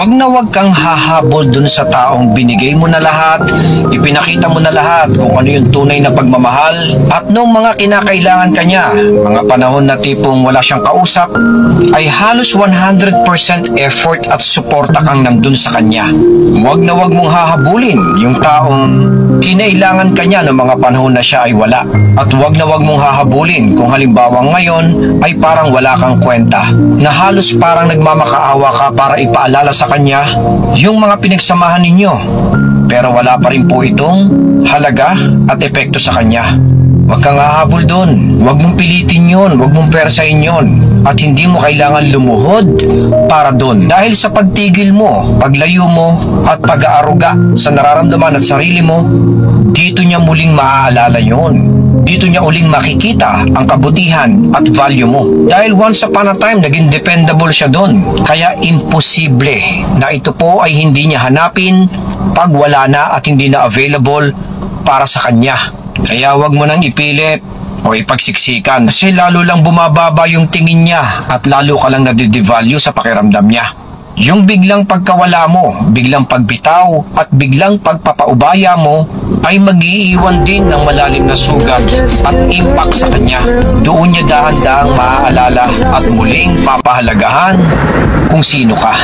Wag na wag kang hahabol dun sa taong binigay mo na lahat, ipinakita mo na lahat kung ano yung tunay na pagmamahal, at nung mga kinakailangan ka niya, mga panahon na tipong wala siyang kausap, ay halos 100% effort at suporta kang nandun sa kanya. Wag na wag mong hahabulin yung taong kinailangan ka niya ng mga panahon na siya ay wala. At wag na wag mong hahabulin kung halimbawa ngayon ay parang wala kang kwenta, na halos parang nagmamakaawa ka para ipaalala sa kanya yung mga pinagsamahan ninyo, pero wala pa rin po itong halaga at epekto sa kanya. Huwag kang hahabol doon. Huwag mong pilitin yon, huwag mong persahin yon, at hindi mo kailangan lumuhod para doon. Dahil sa pagtigil mo, paglayo mo, at pag-aaruga sa nararamdaman at sarili mo, dito niya muling maaalala yon. Dito niya uling makikita ang kabutihan at value mo. Dahil once upon a time, naging dependable siya doon. Kaya imposible na ito po ay hindi niya hanapin pag wala na at hindi na available para sa kanya. Kaya wag mo nang ipilit o ipagsiksikan, kasi lalo lang bumababa yung tingin niya at lalo ka lang nadidevalue sa pakiramdam niya. Yung biglang pagkawala mo, biglang pagbitaw at biglang pagpapaubaya mo ay mag-iiwan din ng malalim na sugat at impact sa kanya. Doon niya dahan-dahang maaalala at muling papahalagahan kung sino ka.